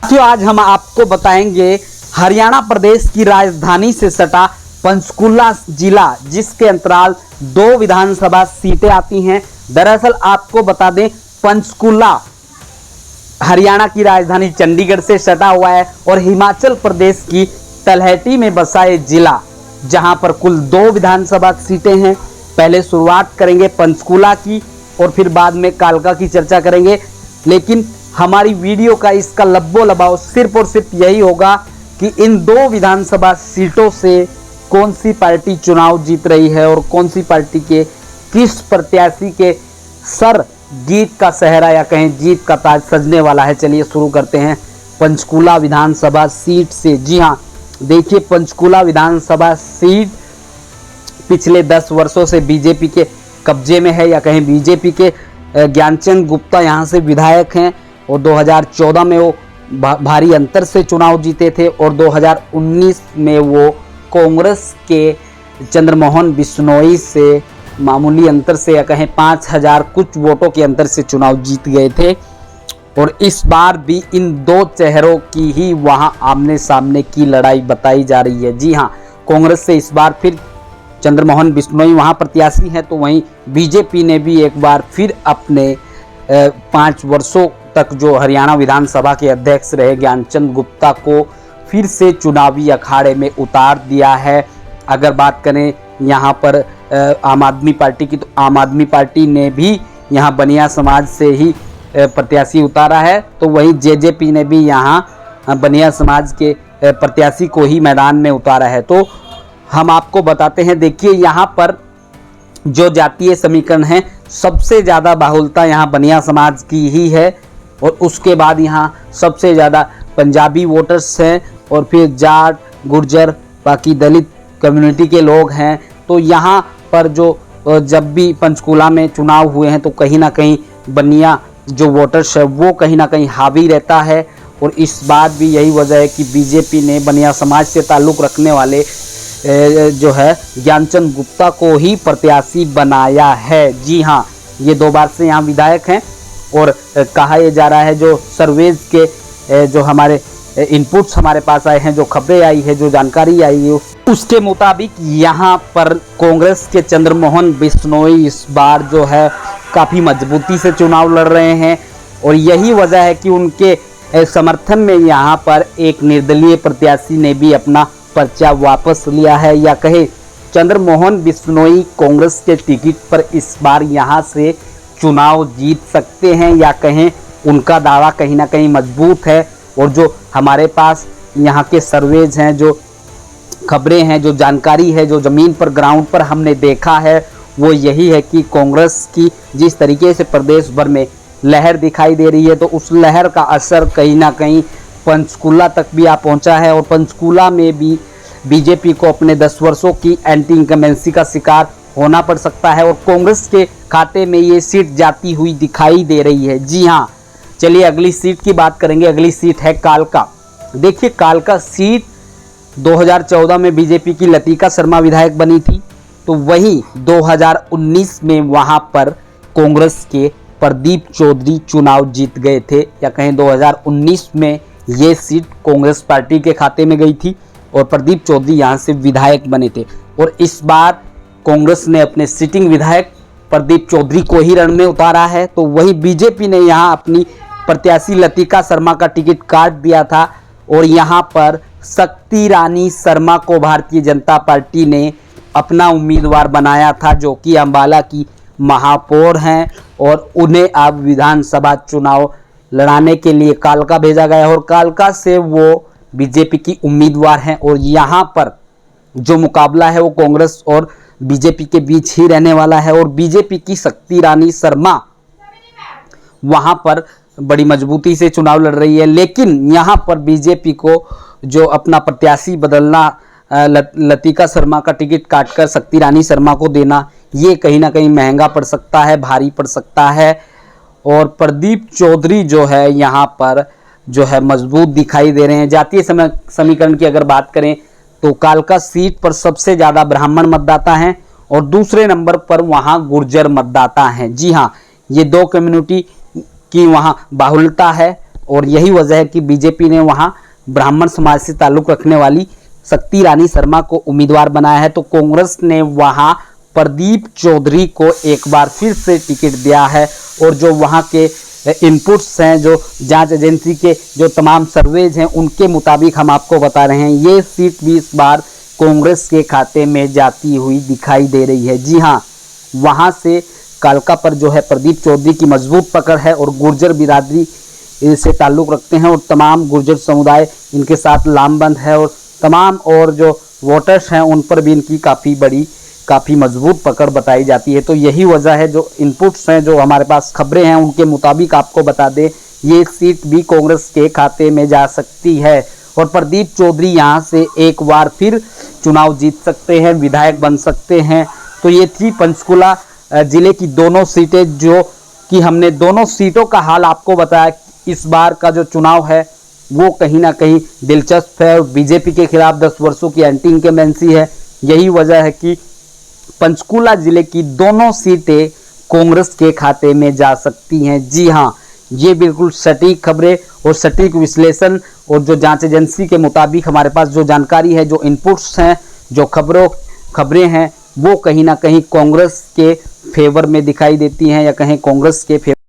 साथियों, आज हम आपको बताएंगे हरियाणा प्रदेश की राजधानी से सटा पंचकुला जिला, जिसके अंतराल 2 विधानसभा सीटें आती हैं। दरअसल आपको बता दें, पंचकुला हरियाणा की राजधानी चंडीगढ़ से सटा हुआ है और हिमाचल प्रदेश की तलहटी में बसा है जिला, जहां पर कुल 2 विधानसभा सीटें हैं। पहले शुरुआत करेंगे पंचकुला की और फिर बाद में कालका की चर्चा करेंगे। लेकिन हमारी वीडियो का इसका लब्बो लबाव सिर्फ और सिर्फ यही होगा कि इन 2 विधानसभा सीटों से कौन सी पार्टी चुनाव जीत रही है और कौन सी पार्टी के किस प्रत्याशी के सर जीत का सेहरा या कहें जीत का ताज सजने वाला है। चलिए शुरू करते हैं पंचकुला विधानसभा सीट से। जी हाँ, देखिए, पंचकुला विधानसभा सीट पिछले 10 वर्षों से बीजेपी के कब्जे में है, या कहें बीजेपी के ज्ञानचंद गुप्ता यहाँ से विधायक हैं और 2014 में वो भारी अंतर से चुनाव जीते थे और 2019 में वो कांग्रेस के चंद्रमोहन बिश्नोई से मामूली अंतर से, या कहें 5000 कुछ वोटों के अंतर से चुनाव जीत गए थे। और इस बार भी इन 2 चेहरों की ही वहां आमने सामने की लड़ाई बताई जा रही है। जी हाँ, कांग्रेस से इस बार फिर चंद्रमोहन बिश्नोई वहां प्रत्याशी हैं, तो वहीं बीजेपी ने भी एक बार फिर अपने 5 वर्षों तक जो हरियाणा विधानसभा के अध्यक्ष रहे ज्ञानचंद गुप्ता को फिर से चुनावी अखाड़े में उतार दिया है। अगर बात करें यहाँ पर आम आदमी पार्टी की, तो आम आदमी पार्टी ने भी यहाँ बनिया समाज से ही प्रत्याशी उतारा है, तो वहीं जेजेपी ने भी यहाँ बनिया समाज के प्रत्याशी को ही मैदान में उतारा है। तो हम आपको बताते हैं, देखिए, यहाँ पर जो जातीय समीकरण है, सबसे ज़्यादा बाहुलता यहाँ बनिया समाज की ही है और उसके बाद यहाँ सबसे ज़्यादा पंजाबी वोटर्स हैं और फिर जाट, गुर्जर, बाकी दलित कम्युनिटी के लोग हैं। तो यहाँ पर जो जब भी पंचकुला में चुनाव हुए हैं तो कहीं ना कहीं बनिया जो वोटर्स है वो कहीं ना कहीं हावी रहता है। और इस बात भी यही वजह है कि बीजेपी ने बनिया समाज से ताल्लुक़ रखने वाले जो है ज्ञानचंद गुप्ता को ही प्रत्याशी बनाया है। जी हाँ, ये 2 बार से यहाँ विधायक हैं और कहा यह जा रहा है, जो सर्वेज के जो हमारे इनपुट्स हमारे पास आए हैं, जो खबरें आई है, जो जानकारी आई है, उसके मुताबिक यहाँ पर कांग्रेस के चंद्रमोहन बिश्नोई इस बार जो है काफ़ी मजबूती से चुनाव लड़ रहे हैं। और यही वजह है कि उनके समर्थन में यहाँ पर एक निर्दलीय प्रत्याशी ने भी अपना पर्चा वापस लिया है, या कहे चंद्रमोहन बिश्नोई कांग्रेस के टिकट पर इस बार यहाँ से चुनाव जीत सकते हैं, या कहें उनका दावा कहीं ना कहीं मजबूत है। और जो हमारे पास यहाँ के सर्वेज हैं, जो खबरें हैं, जो जानकारी है, जो ज़मीन पर ग्राउंड पर हमने देखा है, वो यही है कि कांग्रेस की जिस तरीके से प्रदेश भर में लहर दिखाई दे रही है, तो उस लहर का असर कहीं ना कहीं पंचकुला तक भी आ पहुंचा है। और पंचकुला में भी बीजेपी को अपने 10 वर्षों की एंटी इनकम्बेंसी का शिकार होना पड़ सकता है और कांग्रेस के खाते में ये सीट जाती हुई दिखाई दे रही है। जी हाँ, चलिए अगली सीट की बात करेंगे। अगली सीट है कालका। देखिए, कालका सीट 2014 में बीजेपी की लतिका शर्मा विधायक बनी थी, तो वहीं 2019 में वहां पर कांग्रेस के प्रदीप चौधरी चुनाव जीत गए थे, या कहें 2019 में ये सीट कांग्रेस पार्टी के खाते में गई थी और प्रदीप चौधरी यहाँ से विधायक बने थे। और इस बार कांग्रेस ने अपने सिटिंग विधायक प्रदीप चौधरी को ही रण में उतारा है, तो वही बीजेपी ने यहाँ अपनी प्रत्याशी लतिका शर्मा का टिकट काट दिया था और यहाँ पर शक्ति रानी शर्मा को भारतीय जनता पार्टी ने अपना उम्मीदवार बनाया था, जो कि अंबाला की महापौर हैं और उन्हें अब विधानसभा चुनाव लड़ाने के लिए कालका भेजा गया है और कालका से वो बीजेपी की उम्मीदवार हैं। और यहाँ पर जो मुकाबला है वो कांग्रेस और बीजेपी के बीच ही रहने वाला है और बीजेपी की शक्ति रानी शर्मा वहाँ पर बड़ी मजबूती से चुनाव लड़ रही है। लेकिन यहाँ पर बीजेपी को जो अपना प्रत्याशी बदलना, लतिका शर्मा का टिकट काटकर शक्ति रानी शर्मा को देना, ये कहीं ना कहीं महंगा पड़ सकता है, भारी पड़ सकता है। और प्रदीप चौधरी जो है यहाँ पर जो है मजबूत दिखाई दे रहे हैं। जातीय समीकरण की अगर बात करें तो कालका सीट पर सबसे ज़्यादा ब्राह्मण मतदाता हैं और दूसरे नंबर पर वहाँ गुर्जर मतदाता हैं। जी हाँ, ये 2 कम्युनिटी की वहाँ बाहुल्यता है और यही वजह है कि बीजेपी ने वहां ब्राह्मण समाज से ताल्लुक रखने वाली शक्ति रानी शर्मा को उम्मीदवार बनाया है। तो कांग्रेस ने वहां प्रदीप चौधरी को एक बार फिर से टिकट दिया है और जो वहां के इनपुट्स हैं, जो जांच एजेंसी के जो तमाम सर्वेज हैं, उनके मुताबिक हम आपको बता रहे हैं ये सीट भी इस बार कांग्रेस के खाते में जाती हुई दिखाई दे रही है। जी हाँ, वहां से कालका पर जो है प्रदीप चौधरी की मजबूत पकड़ है और गुर्जर बिरादरी से ताल्लुक़ रखते हैं और तमाम गुर्जर समुदाय इनके साथ लामबंद है और तमाम और जो वोटर्स हैं उन पर भी इनकी काफ़ी मजबूत पकड़ बताई जाती है। तो यही वजह है, जो इनपुट्स हैं, जो हमारे पास खबरें हैं, उनके मुताबिक आपको बता दें ये सीट भी कांग्रेस के खाते में जा सकती है और प्रदीप चौधरी यहां से एक बार फिर चुनाव जीत सकते हैं, विधायक बन सकते हैं। तो ये थी पंचकुला जिले की दोनों सीटें, जो कि हमने दोनों सीटों का हाल आपको बताया। इस बार का जो चुनाव है वो कहीं ना कहीं दिलचस्प है और बीजेपी के खिलाफ 10 वर्षों की एंटी इनकम्बेंसी है। यही वजह है कि पंचकुला जिले की दोनों सीटें कांग्रेस के खाते में जा सकती हैं। जी हाँ, ये बिल्कुल सटीक खबरें और सटीक विश्लेषण और जो जांच एजेंसी के मुताबिक हमारे पास जो जानकारी है, जो इनपुट्स हैं, जो खबरें हैं, वो कहीं ना कहीं कांग्रेस के फेवर में दिखाई देती हैं या कहीं कांग्रेस के फेवर